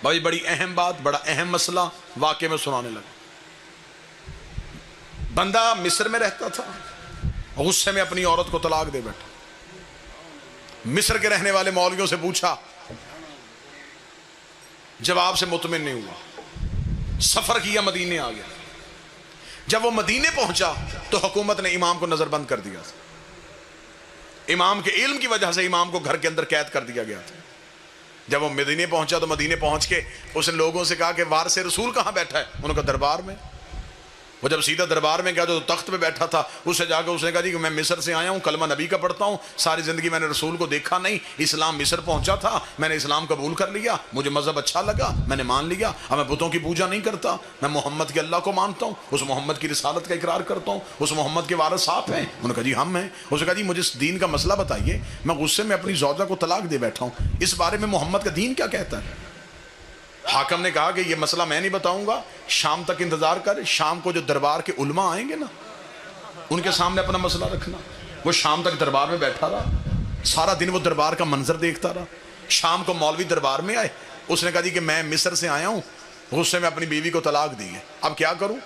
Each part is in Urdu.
بھائی بڑی اہم بات، بڑا اہم مسئلہ واقعے میں سنانے لگا۔ بندہ مصر میں رہتا تھا، غصے میں اپنی عورت کو طلاق دے بیٹھا۔ مصر کے رہنے والے مولویوں سے پوچھا، جواب سے مطمئن نہیں ہوا، سفر کیا، مدینے آ گیا۔ جب وہ مدینے پہنچا تو حکومت نے امام کو نظر بند کر دیا تھا۔ امام کے علم کی وجہ سے امام کو گھر کے اندر قید کر دیا گیا تھا۔ جب وہ مدینے پہنچا تو مدینے پہنچ کے اس نے لوگوں سے کہا کہ وارث رسول کہاں بیٹھا ہے؟ انہوں نے کہا دربار میں۔ وہ جب سیدھا دربار میں گیا جو تخت پہ بیٹھا تھا، اس سے جا کے اس نے کہا جی کہ میں مصر سے آیا ہوں، کلمہ نبی کا پڑھتا ہوں، ساری زندگی میں نے رسول کو دیکھا نہیں، اسلام مصر پہنچا تھا، میں نے اسلام قبول کر لیا، مجھے مذہب اچھا لگا، میں نے مان لیا، اب میں بتوں کی پوجا نہیں کرتا، میں محمد کے اللہ کو مانتا ہوں، اس محمد کی رسالت کا اقرار کرتا ہوں، اس محمد کے وارث آپ ہیں؟ انہوں نے کہا جی ہم ہیں۔ اس نے کہا جی مجھے اس دین کا مسئلہ بتائیے، میں غصے میں اپنی زوجہ کو طلاق دے بیٹھا ہوں، اس بارے میں محمد کا دین کیا کہتا ہے؟ حاکم نے کہا کہ یہ مسئلہ میں نہیں بتاؤں گا، شام تک انتظار کر، شام کو جو دربار کے علماء آئیں گے نا ان کے سامنے اپنا مسئلہ رکھنا۔ وہ شام تک دربار میں بیٹھا رہا، سارا دن وہ دربار کا منظر دیکھتا رہا۔ شام کو مولوی دربار میں آئے، اس نے کہا جی کہ میں مصر سے آیا ہوں، غصے میں اپنی بیوی کو طلاق دی ہے، اب کیا کروں؟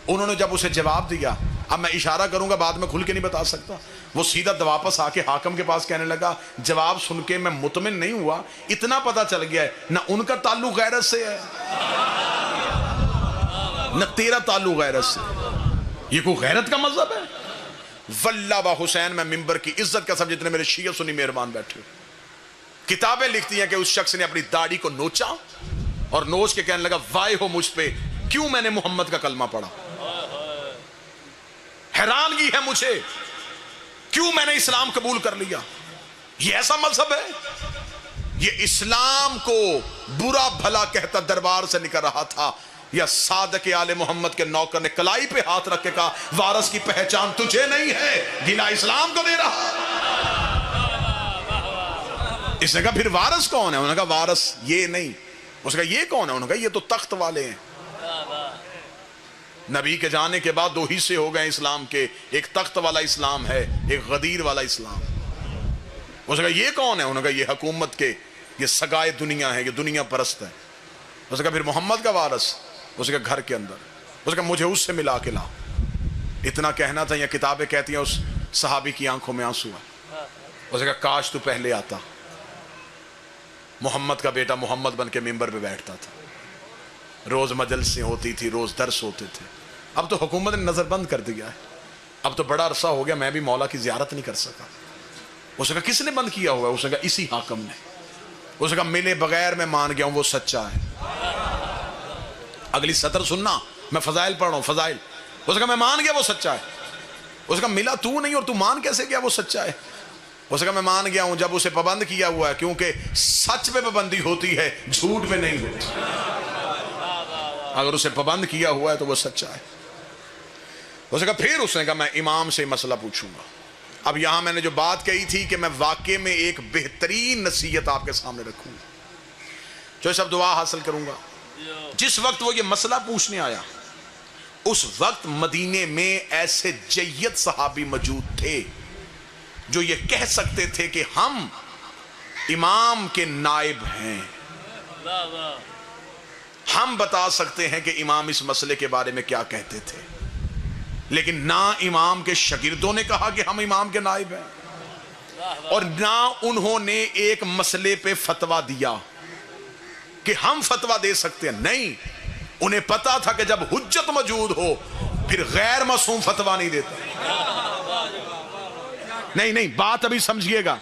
انہوں نے جب اسے جواب دیا، اب میں اشارہ کروں گا، بعد میں کھل کے نہیں بتا سکتا، وہ سیدھا واپس آ کے حاکم کے پاس کہنے لگا جواب سن کے میں مطمئن نہیں ہوا، اتنا پتا چل گیا ہے نہ ان کا تعلق غیرت سے ہے نہ تیرا تعلق غیرت سے، یہ کوئی غیرت کا مذہب ہے؟ واللہ با حسین میں ممبر کی عزت کا سب جتنے میرے شیعہ سنی مہربان بیٹھے، کتابیں لکھتی ہیں کہ اس شخص نے اپنی داڑھی کو نوچا اور نوچ کے کہنے لگا وائے ہو مجھ پہ، کیوں میں نے محمد کا کلمہ پڑھا، حیرانگی ہے مجھے کیوں میں نے اسلام قبول کر لیا۔ یہ ایسا مذہب ہے؟ یہ اسلام کو برا بھلا کہتا دربار سے نکل رہا تھا، یا صادق آل محمد کے نوکر نے کلائی پہ ہاتھ رکھ کے کہا وارث کی پہچان تجھے نہیں ہے، گلا اسلام کو دے رہا۔ اس نے کہا پھر وارث کون ہے؟ انہوں نے کہا وارث یہ نہیں۔ اس نے کہا یہ کون ہے؟ انہوں نے کہا یہ تو تخت والے ہیں۔ نبی کے جانے کے بعد دو حصے ہو گئے اسلام کے، ایک تخت والا اسلام ہے، ایک غدیر والا اسلام۔ اس نے کہا یہ کون ہے؟ انہوں نے کہا یہ حکومت کے، یہ سگائے دنیا ہے، یہ دنیا پرست ہے۔ اس نے کہا پھر محمد کا وارث؟ اس نے کہا گھر کے اندر۔ اس نے کہا مجھے اس سے ملا کے لا۔ اتنا کہنا تھا، یا کتابیں کہتی ہیں اس صحابی کی آنکھوں میں آنسو ہے۔ اس نے کہا کاش تو پہلے آتا، محمد کا بیٹا محمد بن کے ممبر پہ بیٹھتا تھا، روز مجلسیں ہوتی تھی، روز درس ہوتے تھے۔ اب تو حکومت نے نظر بند کر دیا ہے، اب تو بڑا عرصہ ہو گیا میں بھی مولا کی زیارت نہیں کر سکا۔ اس نے کہا کس نے بند کیا ہوا ہے؟ اس نے کہا اسی حاکم نے۔ اس نے کہا ملے بغیر میں مان گیا ہوں وہ سچا ہے۔ اگلی سطر سننا، میں فضائل پڑھ رہا ہوں، فضائل۔ اس نے کہا میں مان گیا وہ سچا ہے۔ اس نے کہا ملا تو نہیں اور تو مان کیسے گیا وہ سچا ہے؟ اس نے کہا میں مان گیا ہوں جب اسے پابند کیا ہوا ہے، کیونکہ سچ پہ پابندی ہوتی ہے، جھوٹ پہ نہیں ہوتی۔ اگر اسے پابند کیا ہوا ہے تو وہ سچا ہے۔ اس نے کہا پھر اس نے کہا میں امام سے مسئلہ پوچھوں گا۔ اب یہاں میں نے جو بات کہی تھی کہ میں واقعے میں ایک بہترین نصیحت آپ کے سامنے رکھوں گا، جو سب دعا حاصل کروں گا۔ جس وقت وہ یہ مسئلہ پوچھنے آیا اس وقت مدینے میں ایسے جید صحابی موجود تھے جو یہ کہہ سکتے تھے کہ ہم امام کے نائب ہیں، ہم بتا سکتے ہیں کہ امام اس مسئلے کے بارے میں کیا کہتے تھے، لیکن نہ امام کے شاگردوں نے کہا کہ ہم امام کے نائب ہیں، اور نہ انہوں نے ایک مسئلے پہ فتویٰ دیا کہ ہم فتویٰ دے سکتے ہیں۔ نہیں، انہیں پتا تھا کہ جب حجت موجود ہو پھر غیر معصوم فتویٰ نہیں دیتا۔ نہیں بات ابھی سمجھیے گا،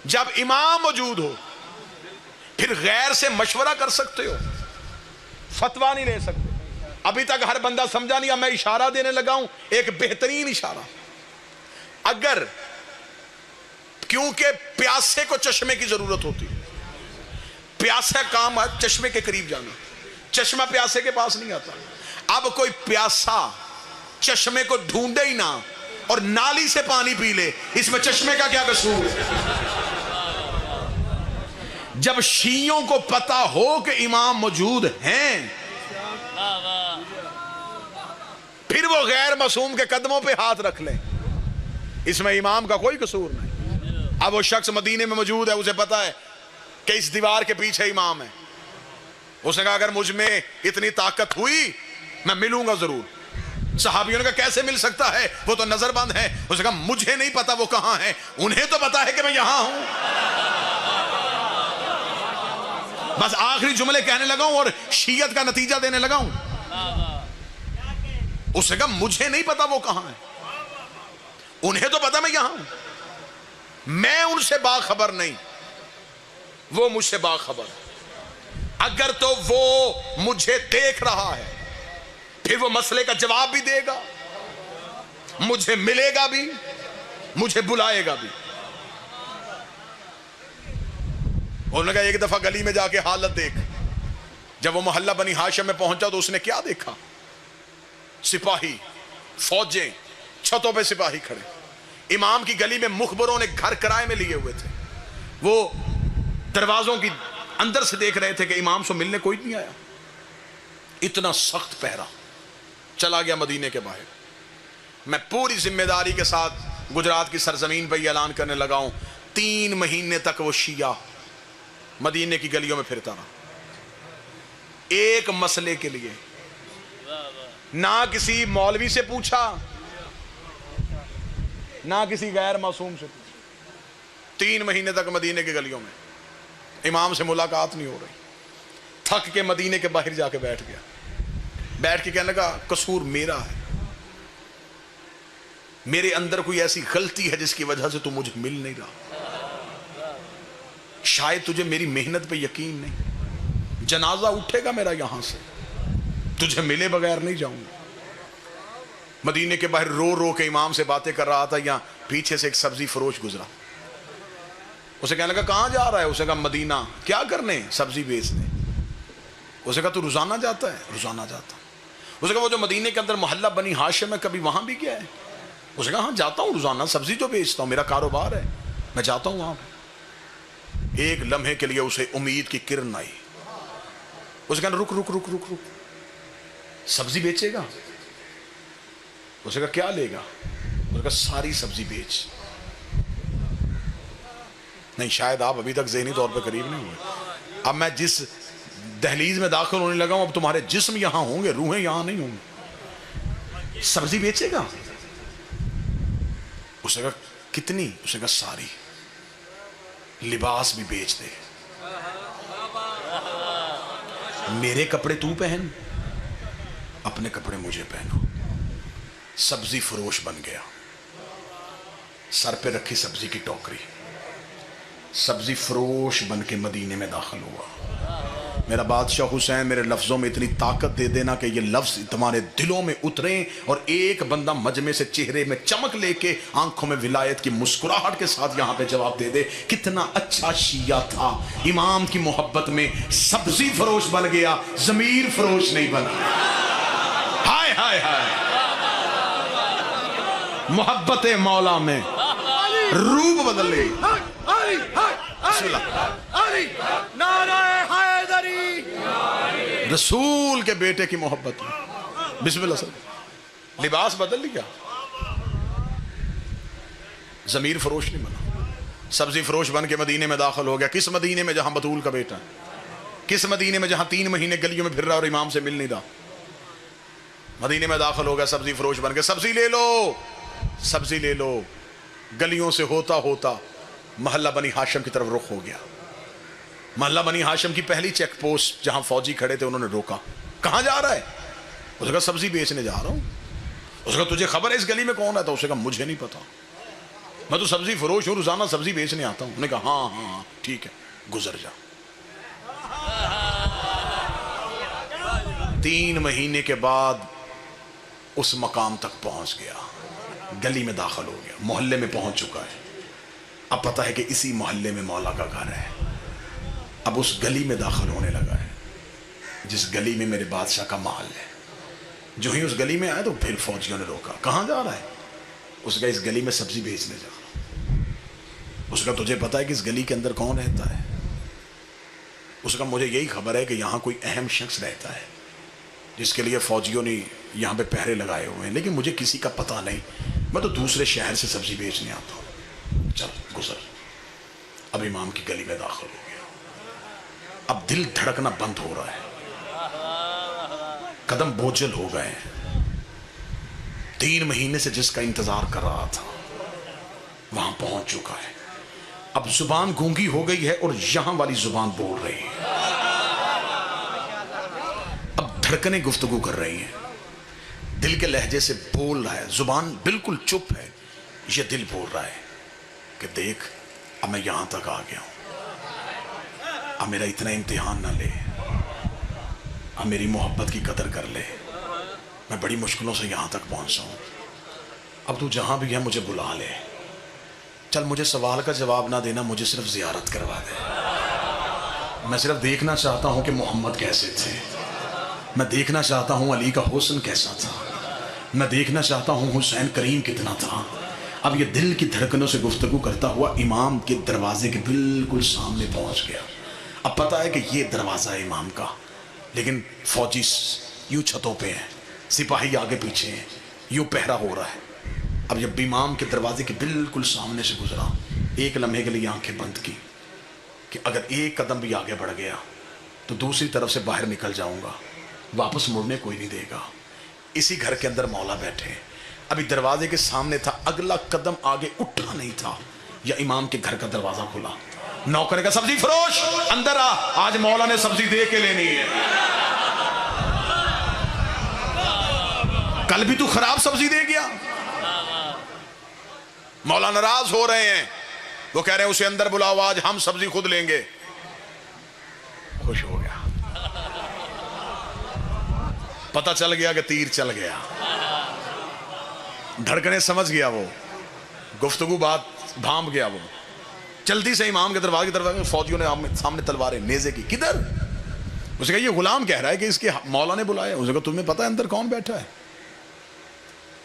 جب امام موجود ہو پھر غیر سے مشورہ کر سکتے ہو، فتویٰ نہیں لے سکتے۔ ابھی تک ہر بندہ سمجھا نہیں، اب میں اشارہ دینے لگا ہوں، ایک بہترین اشارہ۔ اگر کیونکہ پیاسے کو چشمے کی ضرورت ہوتی ہے، پیاسا کام ہے چشمے کے قریب جانا، چشمہ پیاسے کے پاس نہیں آتا۔ اب کوئی پیاسا چشمے کو ڈھونڈے ہی نہ اور نالی سے پانی پی لے، اس میں چشمے کا کیا قصور؟ جب شیعوں کو پتا ہو کہ امام موجود ہیں پھر وہ غیر معصوم کے قدموں پہ ہاتھ رکھ لیں، اس میں امام کا کوئی قصور نہیں۔ اب وہ شخص مدینے میں موجود ہے، اسے پتا ہے کہ اس دیوار کے پیچھے امام ہے، اس نے کہا اگر مجھ میں اتنی طاقت ہوئی میں ملوں گا ضرور۔ صحابیوں نے کہا کیسے مل سکتا ہے، وہ تو نظر بند ہے۔ اس نے کہا مجھے نہیں پتا وہ کہاں ہے، انہیں تو پتا ہے کہ میں یہاں ہوں۔ بس آخری جملے کہنے لگا ہوں اور شیعت کا نتیجہ دینے لگا ہوں۔ اس نے کہا مجھے نہیں پتا وہ کہاں ہے، انہیں تو پتا میں یہاں ہوں۔ میں ان سے باخبر نہیں، وہ مجھ سے باخبر۔ اگر تو وہ مجھے دیکھ رہا ہے پھر وہ مسئلے کا جواب بھی دے گا، مجھے ملے گا بھی، مجھے بلائے گا بھی۔ انہوں نے کہا ایک دفعہ گلی میں جا کے حالت دیکھ۔ جب وہ محلہ بنی ہاشم میں پہنچا تو اس نے کیا دیکھا؟ سپاہی، فوجیں، چھتوں پہ سپاہی کھڑے۔ امام کی گلی میں مخبروں نے گھر کرائے میں لیے ہوئے تھے، وہ دروازوں کی اندر سے دیکھ رہے تھے کہ امام سے ملنے کوئی نہیں آیا۔ اتنا سخت پہرا۔ چلا گیا مدینے کے باہر۔ میں پوری ذمہ داری کے ساتھ گجرات کی سرزمین پہ یہ اعلان کرنے لگا ہوں، 3 مہینے تک وہ شیعہ مدینے کی گلیوں میں پھرتا رہا، ایک مسئلے کے لیے۔ نہ کسی مولوی سے پوچھا، نہ کسی غیر معصوم سے پوچھا۔ 3 مہینے تک مدینے کی گلیوں میں امام سے ملاقات نہیں ہو رہی۔ تھک کے مدینے کے باہر جا کے بیٹھ گیا۔ بیٹھ کے کہنے لگا قصور میرا ہے، میرے اندر کوئی ایسی غلطی ہے جس کی وجہ سے تو مجھے مل نہیں رہا۔ شاید تجھے میری محنت پہ یقین نہیں، جنازہ اٹھے گا میرا یہاں سے، تجھے ملے بغیر نہیں جاؤں گا۔ مدینے کے باہر رو رو کے امام سے باتیں کر رہا تھا، یہاں پیچھے سے ایک سبزی فروش گزرا۔ اسے کہنے لگا کہاں جا رہا ہے؟ اسے کہا مدینہ۔ کیا کرنے؟ سبزی بیچنے۔ اسے کہا تو روزانہ جاتا ہے؟ روزانہ جاتا۔ اسے کہا وہ جو مدینے کے اندر محلہ بنی ہاشم ہے کبھی وہاں بھی گیا ہے؟ اسے کہا ہاں جاتا ہوں روزانہ، سبزی تو بیچتا ہوں، میرا کاروبار ہے، میں جاتا ہوں وہاں پہ۔ ایک لمحے کے لیے اسے امید کی کرن آئی۔ اسے کہا رک رک رک رک رک، سبزی بیچے گا؟ اسے کہا کیا لے گا؟ اسے کہا ساری سبزی بیچ۔ نہیں، شاید آپ ابھی تک ذہنی طور پہ قریب نہیں ہوئے۔ اب میں جس دہلیز میں داخل ہونے لگا ہوں اب تمہارے جسم یہاں ہوں گے، روحیں یہاں نہیں ہوں گی۔ سبزی بیچے گا؟ اسے کہا کتنی؟ اسے کہا ساری۔ لباس بھی بیچ دے، میرے کپڑے تو پہن، اپنے کپڑے مجھے پہنو۔ سبزی فروش بن گیا، سر پہ رکھی سبزی کی ٹوکری، سبزی فروش بن کے مدینے میں داخل ہوا۔ میرا بادشاہ حسین میرے لفظوں میں اتنی طاقت دے دینا کہ یہ لفظ تمہارے دلوں میں اتریں اور ایک بندہ مجمع سے چہرے میں چمک لے کے آنکھوں میں ولایت کی مسکراہٹ کے ساتھ یہاں پہ جواب دے دے کتنا اچھا شیعہ تھا، امام کی محبت میں سبزی فروش بن گیا، ضمیر فروش نہیں بنا۔ ہائے ہائے ہائے، محبت مولا میں روح بدل گئی۔ بسم اللہ، نعرہ حیدری، رسول کے بیٹے کی محبت میں بسم اللہ صلی۔ لباس بدل لیا، ضمیر فروش نہیں بنا، سبزی فروش بن کے مدینے میں داخل ہو گیا۔ کس مدینے میں؟ جہاں بطول کا بیٹا ہے۔ کس مدینے میں؟ جہاں 3 مہینے گلیوں میں پھر رہا اور امام سے مل نہیں رہا۔ مدینے میں داخل ہو گیا سبزی فروش بن کے۔ سبزی لے لو، سبزی لے لو۔ گلیوں سے ہوتا ہوتا محلہ بنی ہاشم کی طرف رخ ہو گیا۔ محلہ بنی ہاشم کی پہلی چیک پوسٹ جہاں فوجی کھڑے تھے انہوں نے روکا۔ کہاں جا رہا ہے؟ اس نے کہا سبزی بیچنے جا رہا ہوں۔ اس نے کہا تجھے خبر ہے اس گلی میں کون ہے؟ تو اس نے کہا مجھے نہیں پتا، میں تو سبزی فروش ہوں، روزانہ سبزی بیچنے آتا ہوں۔ انہوں نے کہا ہاں ہاں ٹھیک ہے، گزر جا۔ 3 مہینے کے بعد اس مقام تک پہنچ گیا، گلی میں داخل ہو گیا، محلے میں پہنچ چکا ہے۔ اب پتہ ہے کہ اسی محلے میں مولا کا گھر ہے۔ اب اس گلی میں داخل ہونے لگا ہے جس گلی میں میرے بادشاہ کا محل ہے۔ جو ہی اس گلی میں آئے تو پھر فوجیوں نے روکا۔ کہاں جا رہا ہے؟ اس کا اس گلی میں سبزی بیچنے جا رہا ہوں۔ اس کا تجھے پتا ہے کہ اس گلی کے اندر کون رہتا ہے؟ اس کا مجھے یہی خبر ہے کہ یہاں کوئی اہم شخص رہتا ہے جس کے لیے فوجیوں نے یہاں پہ پہرے لگائے ہوئے ہیں، لیکن مجھے کسی کا پتہ نہیں، میں تو دوسرے شہر سے سبزی بیچنے آتا ہوں، چل گزر۔ اب امام کی گلی میں داخل ہو گیا۔ اب دل دھڑکنا بند ہو رہا ہے، قدم بوجھل ہو گئے. 3 مہینے سے جس کا انتظار کر رہا تھا وہاں پہنچ چکا ہے. اب زبان گونگی ہو گئی ہے اور یہاں والی زبان بول رہی ہے. اب دھڑکنیں گفتگو کر رہی ہیں. دل کے لہجے سے بول رہا ہے. زبان بالکل چپ ہے. یہ دل بول رہا ہے کہ دیکھ اب میں یہاں تک آ گیا ہوں. اب میرا اتنا امتحان نہ لے. اب میری محبت کی قدر کر لے. میں بڑی مشکلوں سے یہاں تک پہنچا ہوں. اب تو جہاں بھی ہے مجھے بلا لے. چل مجھے سوال کا جواب نہ دینا, مجھے صرف زیارت کروا دے. میں صرف دیکھنا چاہتا ہوں کہ محمد کیسے تھے. میں دیکھنا چاہتا ہوں علی کا حسن کیسا تھا. میں دیکھنا چاہتا ہوں حسین کریم کتنا تھا. اب یہ دل کی دھڑکنوں سے گفتگو کرتا ہوا امام کے دروازے کے بالکل سامنے پہنچ گیا. اب پتا ہے کہ یہ دروازہ ہے امام کا, لیکن فوجی یوں چھتوں پہ ہیں, سپاہی آگے پیچھے ہیں, یوں پہرا ہو رہا ہے. اب جب امام کے دروازے کے بالکل سامنے سے گزرا, ایک لمحے کے لیے آنکھیں بند کی کہ اگر ایک قدم بھی آگے بڑھ گیا تو دوسری طرف سے باہر نکل جاؤں گا, واپس مڑنے کوئی نہیں دے گا. اسی گھر کے اندر مولا بیٹھے. ابھی دروازے کے سامنے تھا, اگلا قدم آگے اٹھا نہیں تھا یا امام کے گھر کا دروازہ کھلا. نوکر کا سبزی فروش اندر آ, آج مولا نے سبزی دے کے لینی ہے. کل بھی تو خراب سبزی دے گیا. مولا ناراض ہو رہے ہیں. وہ کہہ رہے ہیں اسے اندر بلاؤ, آج ہم سبزی خود لیں گے. خوش ہو گیا. پتہ چل گیا کہ تیر چل گیا. دھڑکنے سمجھ گیا, وہ گفتگو بات بھام گیا. وہ جلدی سے امام کے دروازے کی طرف. فوجیوں نے سامنے تلواریں نیزے کی. کدھر؟ اسے کہا یہ غلام کہہ رہا ہے کہ اس کے مولا نے بلایا. اسے کہا تمہیں پتہ ہے اندر کون بیٹھا ہے؟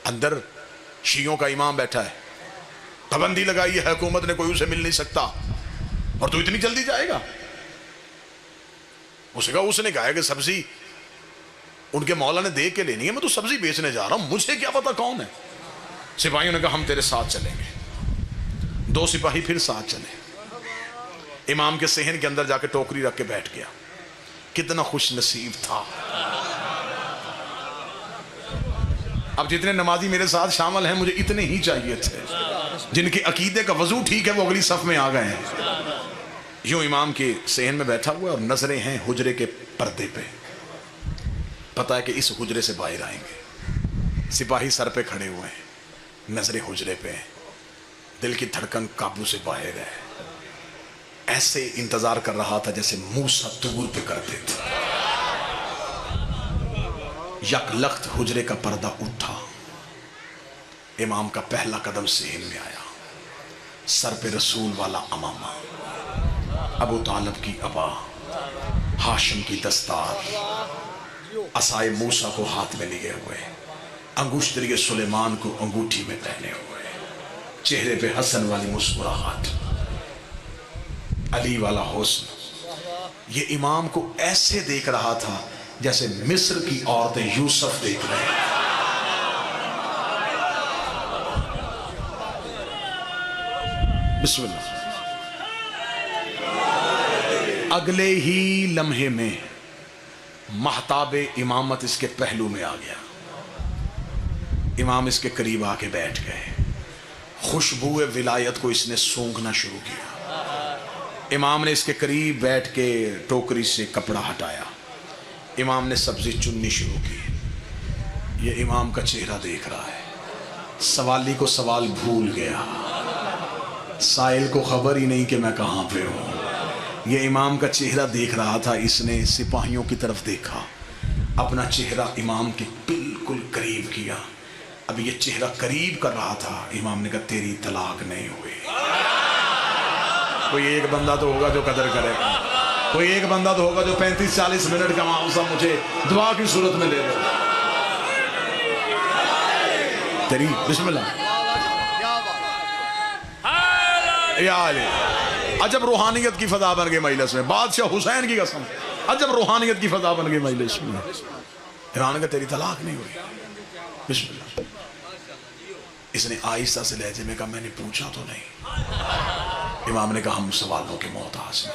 اندر شیعوں کا امام بیٹھا ہے. پابندی لگائی ہے حکومت نے, کوئی اسے مل نہیں سکتا, اور تو اتنی جلدی جائے گا؟ اسے کہا اس نے کہا ہے کہ سبزی ان کے مولا نے دے کے لینی ہے, میں تو سبزی بیچنے جا رہا ہوں, مجھے کیا پتا کون ہے. سپاہیوں نے کہا ہم تیرے ساتھ چلیں گے. 2 سپاہی پھر ساتھ چلے. امام کے صحن کے اندر جا کے ٹوکری رکھ کے بیٹھ گیا. کتنا خوش نصیب تھا. اب جتنے نمازی میرے ساتھ شامل ہیں مجھے اتنے ہی چاہیے تھے. جن کے عقیدے کا وضو ٹھیک ہے وہ اگلی صف میں آ گئے ہیں. یوں امام کے صحن میں بیٹھا ہوا اور نظریں ہیں حجرے کے پردے پہ. پتہ ہے کہ اس حجرے سے باہر آئیں گے. سپاہی سر پہ کھڑے ہوئے ہیں, نظریں حجرے پہ ہیں. دل کی دھڑکن قابو سے باہر ہے. ایسے انتظار کر رہا تھا جیسے موسیٰ طور پہ کرتے تھے. یک لخت حجرے کا پردہ اٹھا. امام کا پہلا قدم صحن میں آیا. سر پہ رسول والا امامہ, ابو طالب کی ابا, ہاشم کی دستار, عصائے موسیٰ کو ہاتھ میں لیے ہوئے, انگشتری سلیمان کو انگوٹھی میں پہنے ہوئے, چہرے پہ حسن والی مسکراہٹ, علی والا حسن. یہ امام کو ایسے دیکھ رہا تھا جیسے مصر کی عورتیں یوسف دیکھ رہے ہیں. بسم اللہ. اگلے ہی لمحے میں مہتاب امامت اس کے پہلو میں آ گیا. امام اس کے قریب آ کے بیٹھ گئے. خوشبو ولایت کو اس نے سونگھنا شروع کیا. امام نے اس کے قریب بیٹھ کے ٹوکری سے کپڑا ہٹایا. امام نے سبزی چننی شروع کی. یہ امام کا چہرہ دیکھ رہا ہے. سوالی کو سوال بھول گیا. سائل کو خبر ہی نہیں کہ میں کہاں پہ ہوں. یہ امام کا چہرہ دیکھ رہا تھا. اس نے سپاہیوں کی طرف دیکھا, اپنا چہرہ امام کے بالکل قریب کیا. اب یہ چہرہ قریب کر رہا تھا. امام نے کہا تیری طلاق نہیں ہوئی. کوئی ایک بندہ تو ہوگا جو قدر کرے گا. کوئی ایک بندہ تو ہوگا جو 35-40 منٹ کا معاوضہ مجھے دعا کی صورت میں دے دے. تیری بسم اللہ یا علی. عجب روحانیت کی فضا بن گئی مجلس میں. بادشاہ حسین کی قسم, عجب روحانیت کی فضا بن گئی مجلس میں. امام نے کہا تیری طلاق نہیں ہوئی. بسم اللہ. اس نے آہستہ سے لہجے میں کہا میں نے پوچھا تو نہیں. امام نے کہا ہم سوالوں کے محتاج ہیں.